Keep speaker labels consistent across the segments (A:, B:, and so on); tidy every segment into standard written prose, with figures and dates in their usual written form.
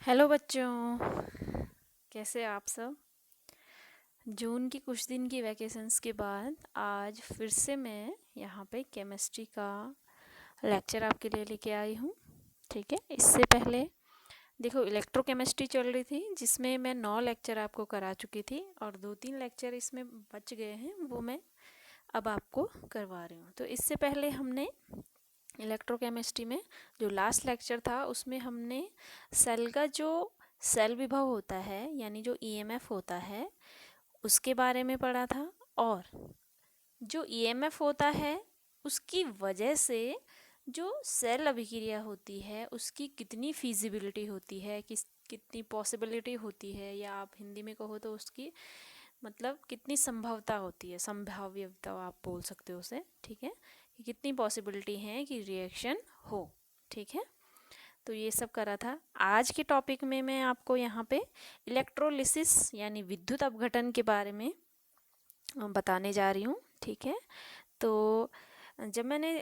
A: Hello बच्चों, कैसे आप सब। जून की कुछ दिन की वैकेशंस के बाद आज फिर से मैं यहाँ पे केमिस्ट्री का लेक्चर आपके लिए लेके आई हूँ। ठीक है, इससे पहले देखो इलेक्ट्रोकेमिस्ट्री चल रही थी जिसमें मैं 9 लेक्चर आपको करा चुकी थी और 2-3 लेक्चर इसमें बच गए हैं, वो मैं अब आपको करवा रही हूँ। तो इससे पहले हमने इलेक्ट्रोकेमिस्ट्री में जो लास्ट लेक्चर था उसमें हमने सेल का जो सेल विभव होता है यानी जो ईएमएफ होता है उसके बारे में पढ़ा था। और जो ईएमएफ होता है उसकी वजह से जो सेल अभिक्रिया होती है उसकी कितनी फिजिबिलिटी होती है, कितनी पॉसिबिलिटी होती है, या आप हिंदी में कहो तो उसकी मतलब कितनी संभवता होती है, संभाव्यता आप बोल सकते हो उसे। ठीक है, कि कितनी पॉसिबिलिटी है कि रिएक्शन हो। ठीक है, तो ये सब करा था। आज के टॉपिक में मैं आपको यहाँ पे इलेक्ट्रोलिसिस यानी विद्युत अपघटन के बारे में बताने जा रही हूँ। ठीक है, तो जब मैंने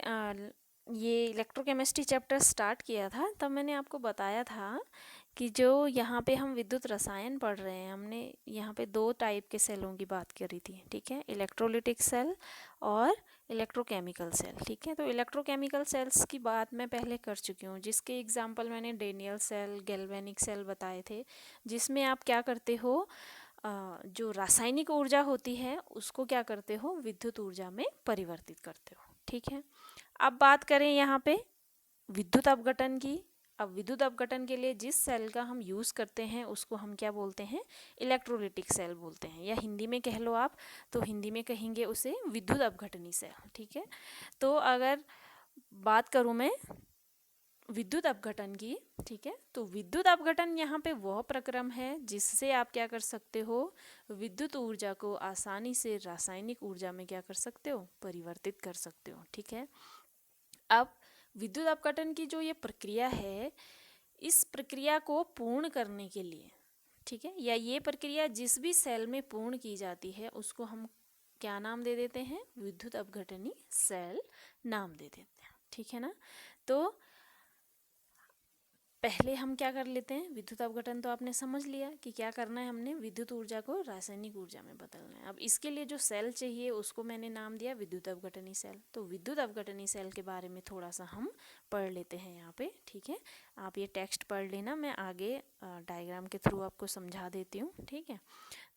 A: ये इलेक्ट्रोकेमिस्ट्री चैप्टर स्टार्ट किया था तब मैंने आपको बताया था कि जो यहाँ पे हम विद्युत रसायन पढ़ रहे हैं, हमने यहाँ पे 2 टाइप के सेलों की बात करी थी। ठीक है, इलेक्ट्रोलिटिक सेल और इलेक्ट्रोकेमिकल सेल। ठीक है, तो इलेक्ट्रोकेमिकल सेल्स की बात मैं पहले कर चुकी हूँ, जिसके एग्जांपल मैंने डेनियल सेल, गैल्वेनिक सेल बताए थे, जिसमें आप क्या करते हो, जो रासायनिक ऊर्जा होती है उसको क्या करते हो, विद्युत ऊर्जा में परिवर्तित करते हो। ठीक है, अब बात करें यहाँ पे विद्युत अपघटन की। अब विद्युत अपघटन के लिए जिस सेल का हम यूज़ करते हैं उसको हम क्या बोलते हैं, इलेक्ट्रोलिटिक सेल बोलते हैं, या हिंदी में कह लो आप तो हिंदी में कहेंगे उसे विद्युत अपघटनी सेल। ठीक है, तो अगर बात करूँ मैं विद्युत अपघटन की, ठीक है, तो विद्युत अपघटन यहाँ पे वह प्रक्रम है जिससे आप क्या कर सकते हो, विद्युत ऊर्जा को आसानी से रासायनिक ऊर्जा में क्या कर सकते हो, परिवर्तित कर सकते हो। ठीक है, अब विद्युत अपघटन की जो ये प्रक्रिया है, इस प्रक्रिया को पूर्ण करने के लिए, ठीक है, या ये प्रक्रिया जिस भी सेल में पूर्ण की जाती है उसको हम क्या नाम दे देते हैं, विद्युत अपघटनी सेल नाम दे देते हैं। ठीक है ना, तो पहले हम क्या कर लेते हैं, विद्युत अपघटन तो आपने समझ लिया कि क्या करना है, हमने विद्युत ऊर्जा को रासायनिक ऊर्जा में बदलना है। अब इसके लिए जो सेल चाहिए उसको मैंने नाम दिया विद्युत अपघटनी सेल। तो विद्युत अपघटनी सेल के बारे में थोड़ा सा हम पढ़ लेते हैं यहाँ पे। ठीक है, आप ये टेक्स्ट पढ़ लेना, मैं आगे डायग्राम के थ्रू आपको समझा देती हूँ। ठीक है,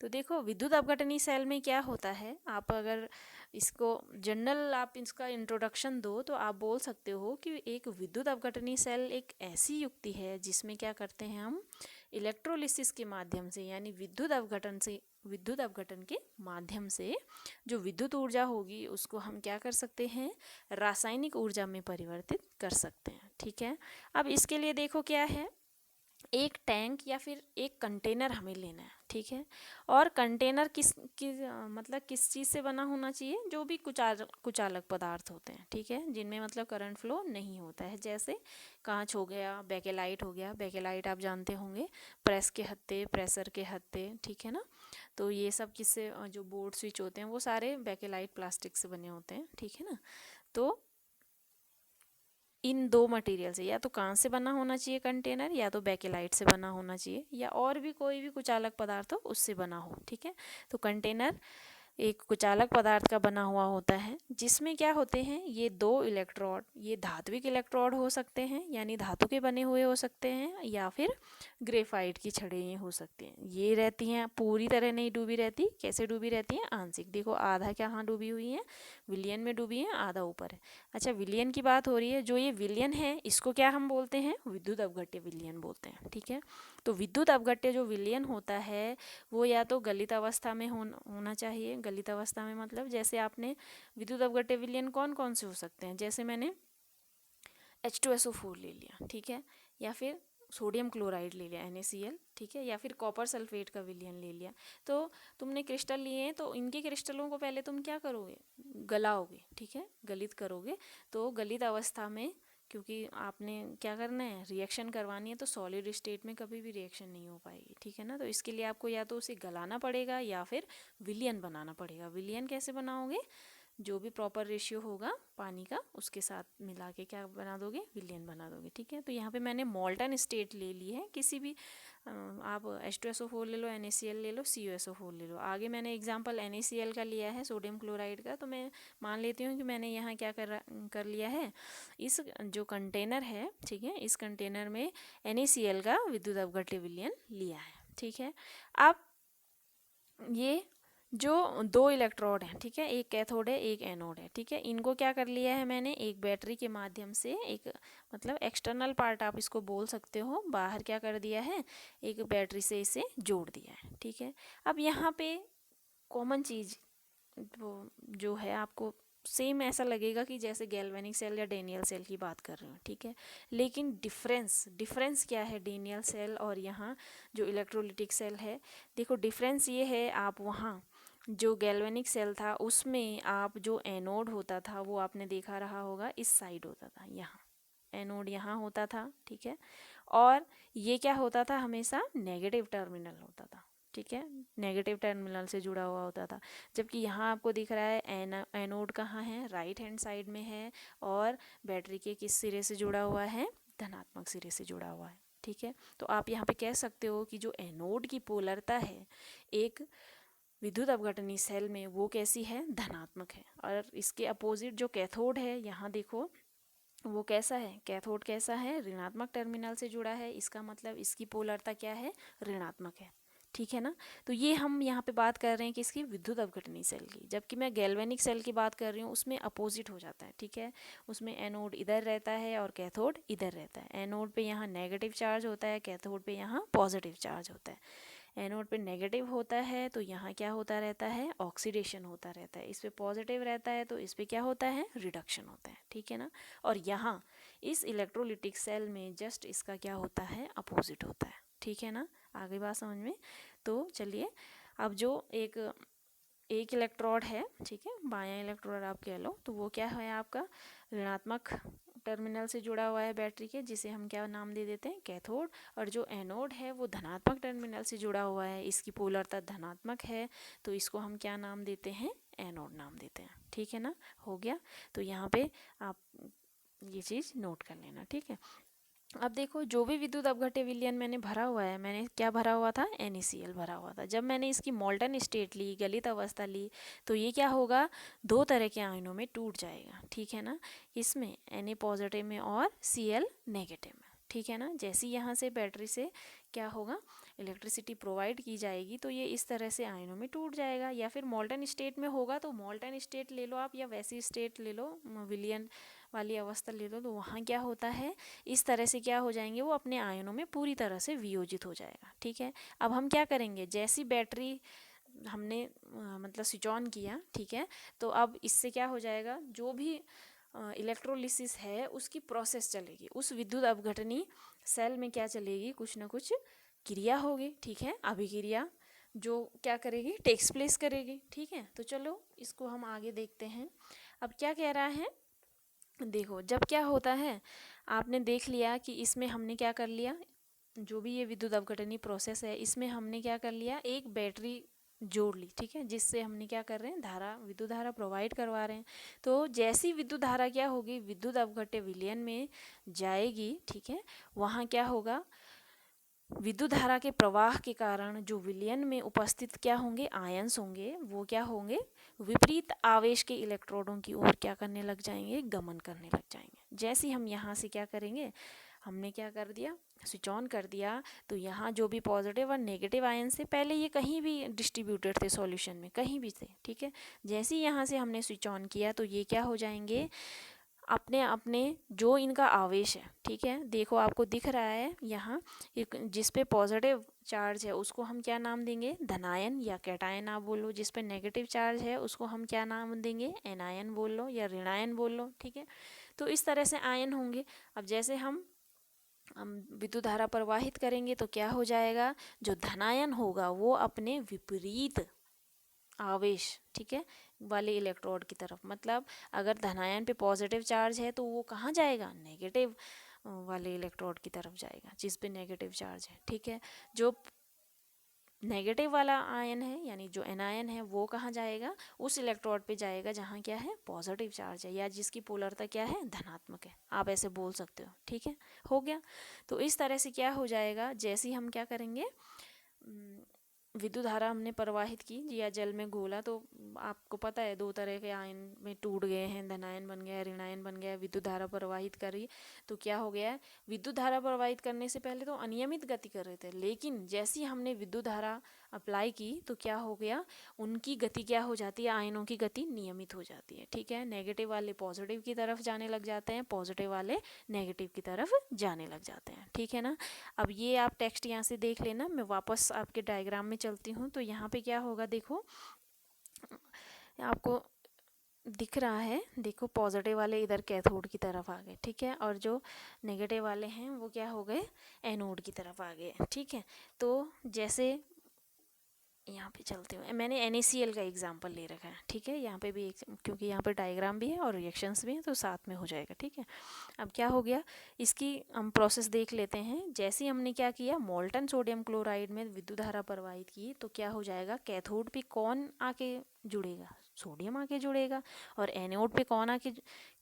A: तो देखो विद्युत अपघटनी सेल में क्या होता है, आप अगर इसको जनरल आप इसका इंट्रोडक्शन दो तो आप बोल सकते हो कि एक विद्युत अपघटनी सेल एक ऐसी युक्ति है जिसमें क्या करते हैं हम, इलेक्ट्रोलिसिस के माध्यम से यानी विद्युत अपघटन के माध्यम से जो विद्युत ऊर्जा होगी उसको हम क्या कर सकते हैं, रासायनिक ऊर्जा में परिवर्तित कर सकते हैं। ठीक है, अब इसके लिए देखो क्या है, एक टैंक या फिर एक कंटेनर हमें लेना है। ठीक है, और कंटेनर मतलब किस चीज़ से बना होना चाहिए, जो भी कुचालक पदार्थ होते हैं। ठीक है, जिनमें मतलब करंट फ्लो नहीं होता है, जैसे कांच हो गया, बेकेलाइट हो गया। बेकेलाइट आप जानते होंगे, प्रेस के हत्थे, प्रेशर के हत्थे। ठीक है ना, तो ये सब किससे, जो बोर्ड स्विच होते हैं वो सारे बेकेलाइट प्लास्टिक से बने होते हैं। ठीक है ना, तो इन 2 मटेरियल से या तो कांच से बना होना चाहिए कंटेनर, या तो बेकेलाइट से बना होना चाहिए, या और भी कोई भी कुचालक पदार्थ हो उससे बना हो। ठीक है, तो कंटेनर एक कुचालक पदार्थ का बना हुआ होता है जिसमें क्या होते हैं, ये 2 इलेक्ट्रोड, ये धात्विक इलेक्ट्रोड हो सकते हैं यानी धातु के बने हुए हो सकते हैं, या फिर ग्रेफाइट की छड़ें हो सकती हैं। ये रहती हैं पूरी तरह नहीं डूबी रहती, कैसे डूबी रहती हैं, आंशिक। देखो आधा कहाँ डूबी हुई है, विलयन में डूबी है, आधा ऊपर है। अच्छा, विलयन की बात हो रही है, जो ये विलयन है इसको क्या हम बोलते हैं, विद्युत अपघट्य विलयन बोलते हैं। ठीक है, तो विद्युत अपघट्य जो विलयन होता है वो या तो गलित अवस्था में होना चाहिए। गलित अवस्था में मतलब जैसे आपने विद्युत अपघट्य विलयन कौन कौन से हो सकते हैं, जैसे मैंने H2SO4 ले लिया। ठीक है, या फिर सोडियम क्लोराइड ले लिया NaCl। ठीक है, या फिर कॉपर सल्फेट का विलयन ले लिया। तो तुमने क्रिस्टल लिए हैं तो इनके क्रिस्टलों को पहले तुम क्या करोगे, गलाओगे। ठीक है, गलित करोगे। तो गलित अवस्था में क्योंकि आपने क्या करना है, रिएक्शन करवानी है, तो सॉलिड स्टेट में कभी भी रिएक्शन नहीं हो पाएगी। ठीक है ना, तो इसके लिए आपको या तो उसे गलाना पड़ेगा या फिर विलयन बनाना पड़ेगा। विलयन कैसे बनाओगे, जो भी प्रॉपर रेशियो होगा पानी का उसके साथ मिला के क्या बना दोगे, विलयन बना दोगे। ठीक है, तो यहाँ पे मैंने मोल्टन स्टेट ले ली है, किसी भी आप H2SO4 ले लो, NaCl ले लो, CuSO4 ले लो। आगे मैंने एग्जांपल NaCl का लिया है, सोडियम क्लोराइड का, तो मैं मान लेती हूँ कि मैंने यहाँ क्या कर लिया है, इस जो कंटेनर है, ठीक है, इस कंटेनर में NaCl का विद्युत अपघट्य विलयन लिया है। ठीक है, अब ये जो दो इलेक्ट्रोड हैं, ठीक है, एक कैथोड है एक एनोड है, ठीक है, इनको क्या कर लिया है मैंने, एक बैटरी के माध्यम से, एक मतलब एक्सटर्नल पार्ट आप इसको बोल सकते हो, बाहर क्या कर दिया है, एक बैटरी से इसे जोड़ दिया है। ठीक है, अब यहाँ पे कॉमन चीज़ वो जो है, आपको सेम ऐसा लगेगा कि जैसे गैल्वेनिक सेल या डेनियल सेल की बात कर रहे हो। ठीक है, लेकिन डिफरेंस क्या है डेनियल सेल और यहाँ जो इलेक्ट्रोलिटिक सेल है, देखो डिफरेंस ये है, आप वहाँ जो गैल्वेनिक सेल था उसमें आप जो एनोड होता था वो आपने देखा रहा होगा, इस साइड होता था, यहाँ एनोड यहाँ होता था। ठीक है, और ये क्या होता था, हमेशा नेगेटिव टर्मिनल होता था। ठीक है, नेगेटिव टर्मिनल से जुड़ा हुआ होता था, जबकि यहाँ आपको दिख रहा है एनोड कहाँ है, राइट हैंड साइड में है, और बैटरी के किस सिरे से जुड़ा हुआ है, धनात्मक सिरे से जुड़ा हुआ है। ठीक है, तो आप यहाँ पे कह सकते हो कि जो एनोड की पोलरता है एक विद्युत अपघटनी सेल में, वो कैसी है, धनात्मक है, और इसके अपोजिट जो कैथोड है, यहाँ देखो वो कैसा है, कैथोड कैसा है, ऋणात्मक टर्मिनल से जुड़ा है, इसका मतलब इसकी पोलरता क्या है, ऋणात्मक है। ठीक है ना, तो ये हम यहाँ पे बात कर रहे हैं किसकी, विद्युत अपघटनी सेल की, जबकि मैं गैल्वेनिक सेल की बात कर रही हूँ, उसमें अपोजिट हो जाता है। ठीक है, उसमें एनोड इधर रहता है और कैथोड इधर रहता है, एनोड पे यहाँ नेगेटिव चार्ज होता है, कैथोड पे यहाँ पॉजिटिव चार्ज होता है। एनोड पे नेगेटिव होता है तो यहाँ क्या होता रहता है, ऑक्सीडेशन होता रहता है, इस पे पॉजिटिव रहता है तो इस पे क्या होता है, रिडक्शन होता है। ठीक है ना, और यहाँ इस इलेक्ट्रोलिटिक सेल में जस्ट इसका क्या होता है, अपोजिट होता है। ठीक है ना, आगे बात समझ में। तो चलिए, अब जो एक इलेक्ट्रोड है, ठीक है, बायां इलेक्ट्रोड आप कह लो, तो वो क्या है आपका, ऋणात्मक टर्मिनल से जुड़ा हुआ है बैटरी के, जिसे हम क्या नाम दे देते हैं, कैथोड, और जो एनोड है वो धनात्मक टर्मिनल से जुड़ा हुआ है, इसकी पोलरता धनात्मक है, तो इसको हम क्या नाम देते हैं, एनोड नाम देते हैं। ठीक है ना, हो गया, तो यहाँ पे आप ये चीज़ नोट कर लेना। ठीक है, अब देखो जो भी विद्युत अपघट्य विलयन मैंने भरा हुआ है, मैंने क्या भरा हुआ था, NaCl भरा हुआ था। जब मैंने इसकी मोल्टन स्टेट ली, गलित अवस्था ली, तो ये क्या होगा, दो तरह के आयनों में टूट जाएगा। ठीक है ना, इसमें Na पॉजिटिव में और Cl नेगेटिव में। ठीक है ना, जैसे यहाँ से बैटरी से क्या होगा, इलेक्ट्रिसिटी प्रोवाइड की जाएगी, तो ये इस तरह से आयनों में टूट जाएगा, या फिर मोल्टन स्टेट में होगा तो मोल्टन स्टेट ले लो आप, या वैसी स्टेट ले लो, विलयन वाली अवस्था ले लो, तो वहाँ क्या होता है, इस तरह से क्या हो जाएंगे, वो अपने आयनों में पूरी तरह से वियोजित हो जाएगा। ठीक है, अब हम क्या करेंगे, जैसी बैटरी हमने मतलब स्विच ऑन किया, ठीक है, तो अब इससे क्या हो जाएगा, जो भी इलेक्ट्रोलिसिस है उसकी प्रोसेस चलेगी, उस विद्युत अपघटनी सेल में क्या चलेगी, कुछ ना कुछ क्रिया होगी। ठीक है, अभिक्रिया जो क्या करेगी, टेक्स प्लेस करेगी। ठीक है, तो चलो इसको हम आगे देखते हैं। अब क्या कह रहा है, देखो जब क्या होता है, आपने देख लिया कि इसमें हमने क्या कर लिया, जो भी ये विद्युत अपघटनी प्रोसेस है, इसमें हमने क्या कर लिया, एक बैटरी जोड़ ली। ठीक है, जिससे हमने क्या कर रहे हैं, धारा, विद्युत धारा प्रोवाइड करवा रहे हैं। तो जैसी विद्युत धारा क्या होगी, विद्युत अपघट्य विलयन में जाएगी, ठीक है, वहाँ क्या होगा, विद्युत धारा के प्रवाह के कारण जो विलयन में उपस्थित क्या होंगे, आयंस होंगे, वो क्या होंगे, विपरीत आवेश के इलेक्ट्रोडों की ओर क्या करने लग जाएंगे, गमन करने लग जाएंगे। जैसे हम यहाँ से क्या करेंगे, हमने क्या कर दिया, स्विच ऑन कर दिया, तो यहाँ जो भी पॉजिटिव और नेगेटिव आयंस थे, पहले ये कहीं भी डिस्ट्रीब्यूटेड थे सॉल्यूशन में, कहीं भी थे। ठीक है, जैसे ही यहाँ से हमने स्विच ऑन किया तो ये क्या हो जाएंगे, अपने अपने जो इनका आवेश है, ठीक है, देखो आपको दिख रहा है यहाँ, जिस पे पॉजिटिव चार्ज है उसको हम क्या नाम देंगे, धनायन या कैटायन आप बोलो, जिस पे नेगेटिव चार्ज है उसको हम क्या नाम देंगे, एनायन बोल लो या ऋणायन बोल लो। ठीक है, तो इस तरह से आयन होंगे। अब जैसे हम विद्युत धारा प्रवाहित करेंगे तो क्या हो जाएगा, जो धनायन होगा वो अपने विपरीत आवेश, ठीक है, वाले इलेक्ट्रोड की तरफ, मतलब अगर धनायन पे पॉजिटिव चार्ज है तो वो कहाँ जाएगा, नेगेटिव वाले इलेक्ट्रोड की तरफ जाएगा, जिस पे नेगेटिव चार्ज है। ठीक है, जो नेगेटिव वाला आयन है यानी जो एनायन है वो कहाँ जाएगा, उस इलेक्ट्रोड पे जाएगा जहाँ क्या है पॉजिटिव चार्ज है या जिसकी पोलरता क्या है धनात्मक है, आप ऐसे बोल सकते हो। ठीक है, हो गया। तो इस तरह से क्या हो जाएगा, जैसे ही हम क्या करेंगे, विद्युत धारा हमने प्रवाहित की या जल में घोला, तो आपको पता है दो तरह के आयन में टूट गए हैं, धनायन बन गया, ऋणायन बन गया, विद्युत धारा प्रवाहित करी तो क्या हो गया है, विद्युत धारा प्रवाहित करने से पहले तो अनियमित गति कर रहे थे, लेकिन जैसे ही हमने विद्युत धारा अप्लाई की तो क्या हो गया, उनकी गति क्या हो जाती है, आयनों की गति नियमित हो जाती है। ठीक है, नेगेटिव वाले पॉजिटिव की तरफ जाने लग जाते हैं, पॉजिटिव वाले नेगेटिव की तरफ जाने लग जाते हैं। ठीक है ना। अब ये आप टेक्स्ट यहाँ से देख लेना, मैं वापस आपके डायग्राम में चलती हूँ। तो यहाँ पे क्या होगा, देखो आपको दिख रहा है, देखो पॉजिटिव वाले इधर कैथोड की तरफ आ गए। ठीक है, और जो नेगेटिव वाले हैं वो क्या हो गए, एनोड की तरफ आ गए। ठीक है, तो जैसे यहाँ पे चलते हुए मैंने NaCl का एग्जांपल ले रखा है। ठीक है, यहाँ पे भी क्योंकि यहाँ पे डायग्राम भी है और रिएक्शंस भी हैं तो साथ में हो जाएगा। ठीक है, अब क्या हो गया, इसकी हम प्रोसेस देख लेते हैं। जैसे ही हमने क्या किया, मोल्टन सोडियम क्लोराइड में विद्युत धारा प्रवाहित की तो क्या हो जाएगा, कैथोड पे कौन आके जुड़ेगा, सोडियम आके जुड़ेगा, और एनोड पे कौन आके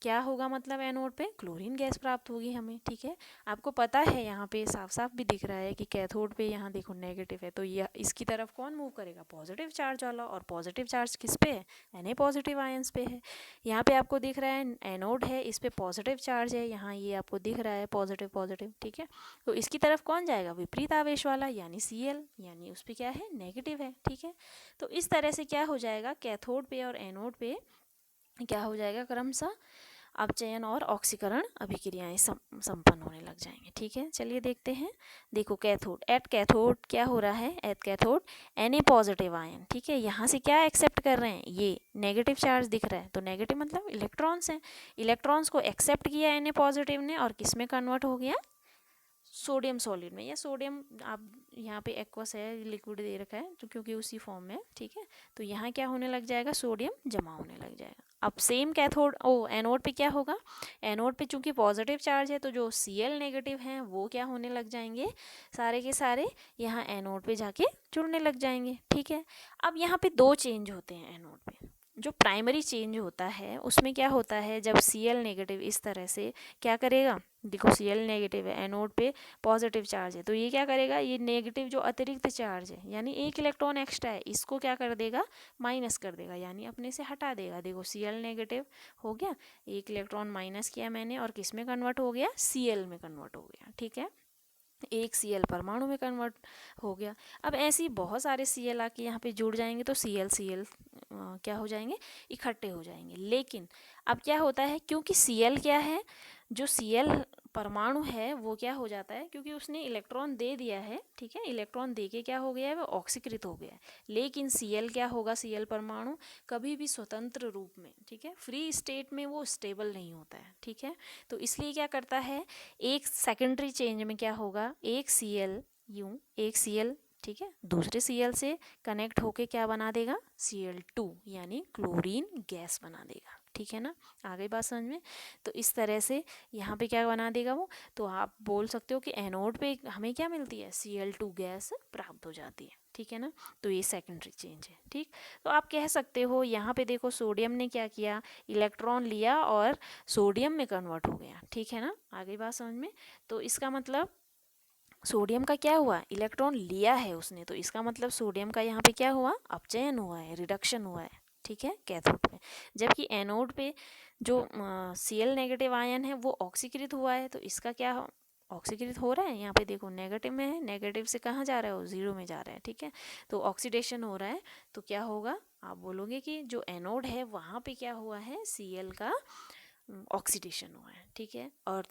A: क्या होगा, मतलब एनोड पे क्लोरीन गैस प्राप्त होगी हमें। ठीक है, आपको पता है यहाँ पे साफ साफ भी दिख रहा है कि कैथोड पे यहाँ देखो नेगेटिव है, तो यह इसकी तरफ कौन मूव करेगा, पॉजिटिव चार्ज वाला, और पॉजिटिव चार्ज किस पे है, Na पॉजिटिव आयंस पे है। यहाँ पे आपको दिख रहा है एनोड है, इस पे पॉजिटिव चार्ज है, यहाँ ये आपको दिख रहा है पॉजिटिव पॉजिटिव। ठीक है, तो इसकी तरफ कौन जाएगा, विपरीत आवेश वाला यानी Cl, यानी उस पे क्या है, नेगेटिव है। ठीक है, तो इस तरह से क्या हो जाएगा, कैथोड पे और एनोड पे क्या हो जाएगा, क्रमशः अपचयन और ऑक्सीकरण अभिक्रियाएं संपन्न होने लग जाएंगे। ठीक है, चलिए देखते हैं। देखो कैथोड, एट कैथोड क्या हो रहा है, at cathode Na positive ion. ठीक है, यहाँ से क्या एक्सेप्ट कर रहे हैं, ये नेगेटिव चार्ज दिख रहा है, तो नेगेटिव मतलब इलेक्ट्रॉन्स हैं, इलेक्ट्रॉन्स को एक्सेप्ट किया Na पॉजिटिव ने और किस में कन्वर्ट हो गया, सोडियम सॉलिड में, या सोडियम आप यहाँ पे एक्वस है, लिक्विड दे रखा है तो क्योंकि उसी फॉर्म में। ठीक है, तो यहाँ क्या होने लग जाएगा, सोडियम जमा होने लग जाएगा। अब सेम कैथोड एनोड पे क्या होगा, एनोड पे चूंकि पॉजिटिव चार्ज है तो जो Cl नेगेटिव हैं वो क्या होने लग जाएंगे, सारे के सारे यहाँ एनोड पे जाके जुड़ने लग जाएंगे। ठीक है, अब यहाँ पे दो चेंज होते हैं एनोड पे। जो प्राइमरी चेंज होता है उसमें क्या होता है, जब Cl नेगेटिव इस तरह से क्या करेगा, देखो Cl नेगेटिव है, एनोड पे पॉजिटिव चार्ज है, तो ये क्या करेगा, ये नेगेटिव जो अतिरिक्त चार्ज है यानी एक इलेक्ट्रॉन एक्स्ट्रा है, इसको क्या कर देगा, माइनस कर देगा, यानी अपने से हटा देगा। देखो Cl नेगेटिव हो गया, एक इलेक्ट्रॉन माइनस किया मैंने और किस में कन्वर्ट हो गया, Cl में कन्वर्ट हो गया। ठीक है, एक Cl परमाणु में कन्वर्ट हो गया। अब ऐसे ही बहुत सारे Cl आके यहाँ पे जुड़ जाएंगे तो Cl क्या हो जाएंगे, इकट्ठे हो जाएंगे। लेकिन अब क्या होता है, क्योंकि Cl क्या है, जो Cl परमाणु है वो क्या हो जाता है, क्योंकि उसने इलेक्ट्रॉन दे दिया है। ठीक है, इलेक्ट्रॉन दे के क्या हो गया है, वो ऑक्सीकृत हो गया है। लेकिन Cl क्या होगा, Cl परमाणु कभी भी स्वतंत्र रूप में, ठीक है, फ्री स्टेट में वो स्टेबल नहीं होता है। ठीक है, तो इसलिए क्या करता है, एक सेकेंडरी चेंज में क्या होगा, एक Cl यूं, एक Cl, ठीक है, दूसरे Cl से कनेक्ट होके क्या बना देगा, Cl2 यानी क्लोरीन गैस बना देगा। ठीक है ना, आ गई बात समझ में। तो इस तरह से यहाँ पे क्या बना देगा वो, तो आप बोल सकते हो कि एनोड पे हमें क्या मिलती है, Cl2 गैस प्राप्त हो जाती है। ठीक है ना, तो ये सेकेंडरी चेंज है। ठीक, तो आप कह सकते हो यहाँ पे देखो सोडियम ने क्या किया, इलेक्ट्रॉन लिया और सोडियम में कन्वर्ट हो गया। ठीक है ना, आ गई बात समझ में। तो इसका मतलब सोडियम का क्या हुआ, इलेक्ट्रॉन लिया है उसने, तो इसका मतलब सोडियम का यहाँ पे क्या हुआ, अपचयन हुआ है, रिडक्शन हुआ है। ठीक है, कैथोड पे। जबकि एनोड पे जो Cl नेगेटिव आयन है वो ऑक्सीकृत हुआ है, तो इसका क्या ऑक्सीकृत हो रहा है, यहाँ पे देखो नेगेटिव में है, नेगेटिव से कहाँ जा रहा है, वो जीरो में जा रहा है। ठीक है, तो ऑक्सीडेशन हो रहा है, तो क्या होगा, आप बोलोगे कि जो एनोड है वहाँ पे क्या हुआ है, Cl का ऑक्सीडेशन हुआ है। ठीक है, और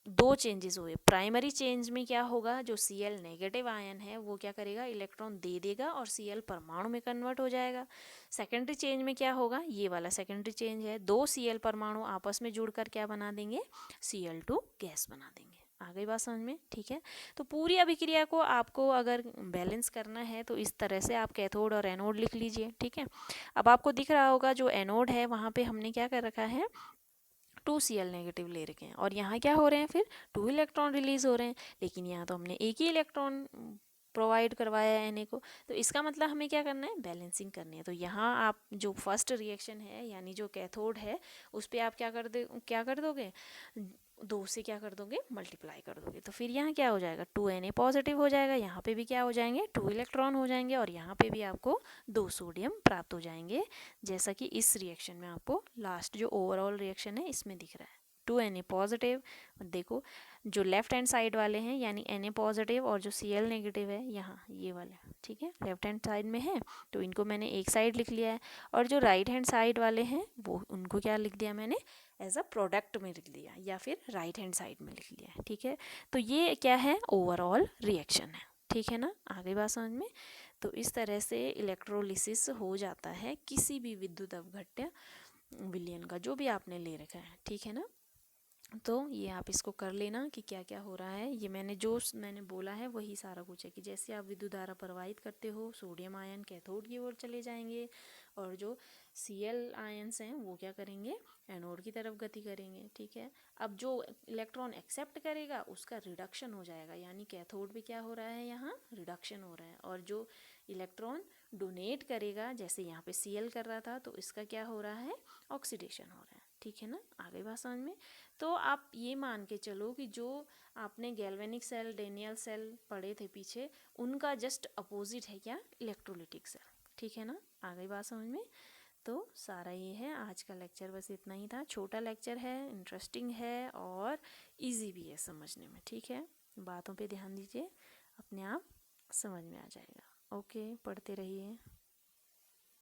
A: दो चेंजेस हुए। प्राइमरी चेंज में क्या होगा, जो Cl नेगेटिव आयन है वो क्या करेगा, इलेक्ट्रॉन दे देगा और Cl परमाणु में कन्वर्ट हो जाएगा। सेकेंडरी चेंज में क्या होगा, ये वाला सेकेंडरी चेंज है, दो Cl परमाणु आपस में जुड़कर क्या बना देंगे, Cl2 गैस बना देंगे। आ गई बात समझ में। ठीक है, तो पूरी अभिक्रिया को आपको अगर बैलेंस करना है तो इस तरह से आप कैथोड और एनोड लिख लीजिए। ठीक है, अब आपको दिख रहा होगा जो एनोड है वहाँ पे हमने क्या कर रखा है, 2Cl नेगेटिव ले रखे हैं, और यहाँ क्या हो रहे हैं, फिर 2 इलेक्ट्रॉन रिलीज हो रहे हैं, लेकिन यहाँ तो हमने एक ही इलेक्ट्रॉन प्रोवाइड करवाया है Na को, तो इसका मतलब हमें क्या करना है, बैलेंसिंग करनी है। तो यहाँ आप जो फर्स्ट रिएक्शन है यानी जो कैथोड है उस पर आप क्या कर दोगे, 2 से क्या कर दोगे, मल्टीप्लाई कर दोगे। तो फिर यहाँ क्या हो जाएगा, 2Na पॉजिटिव हो जाएगा, यहाँ पे भी क्या हो जाएंगे, 2 इलेक्ट्रॉन हो जाएंगे, और यहाँ पे भी आपको 2 सोडियम प्राप्त हो जाएंगे, जैसा कि इस रिएक्शन में आपको लास्ट जो ओवरऑल रिएक्शन है इसमें दिख रहा है। 2Na पॉजिटिव, देखो जो लेफ्ट हैंड साइड वाले हैं यानी Na पॉजिटिव और जो Cl नेगेटिव है यहाँ ये वाले, ठीक है, लेफ्ट हैंड साइड में है तो इनको मैंने एक साइड लिख लिया है, और जो राइट हैंड साइड वाले हैं वो उनको क्या लिख दिया मैंने, एज अ प्रोडक्ट में लिख दिया या फिर राइट हैंड साइड में लिख लिया है, ठीक है। तो ये क्या है, ओवरऑल रिएक्शन है, ठीक है ना, आगे बात समझ में। तो इस तरह से इलेक्ट्रोलिसिस हो जाता है किसी भी विद्युत अवघट्य विलयन का, जो भी आपने ले रखा है, ठीक है ना। तो ये आप इसको कर लेना कि क्या क्या हो रहा है। ये मैंने बोला है वही सारा कुछ है, कि जैसे आप विद्युत धारा प्रवाहित करते हो, सोडियम आयन कैथोड की ओर चले जाएंगे, और जो Cl आयन्स हैं वो क्या करेंगे, एनोड की तरफ गति करेंगे, ठीक है। अब जो इलेक्ट्रॉन एक्सेप्ट करेगा उसका रिडक्शन हो जाएगा, यानी कैथोड भी क्या हो रहा है, यहाँ रिडक्शन हो रहा है, और जो इलेक्ट्रॉन डोनेट करेगा, जैसे यहाँ पे Cl कर रहा था, तो इसका क्या हो रहा है, ऑक्सीडेशन हो रहा है, ठीक है ना, आगे बात समझ में। तो आप ये मान के चलो कि जो आपने गैल्वेनिक सेल, डेनियल सेल पढ़े थे पीछे, उनका जस्ट अपोजिट है क्या, इलेक्ट्रोलिटिक सेल, ठीक है ना, आगे बात समझ में। तो सारा ये है आज का लेक्चर, बस इतना ही था, छोटा लेक्चर है, इंटरेस्टिंग है और इजी भी है समझने में, ठीक है। बातों पे ध्यान दीजिए, अपने आप समझ में आ जाएगा। ओके, पढ़ते रहिए।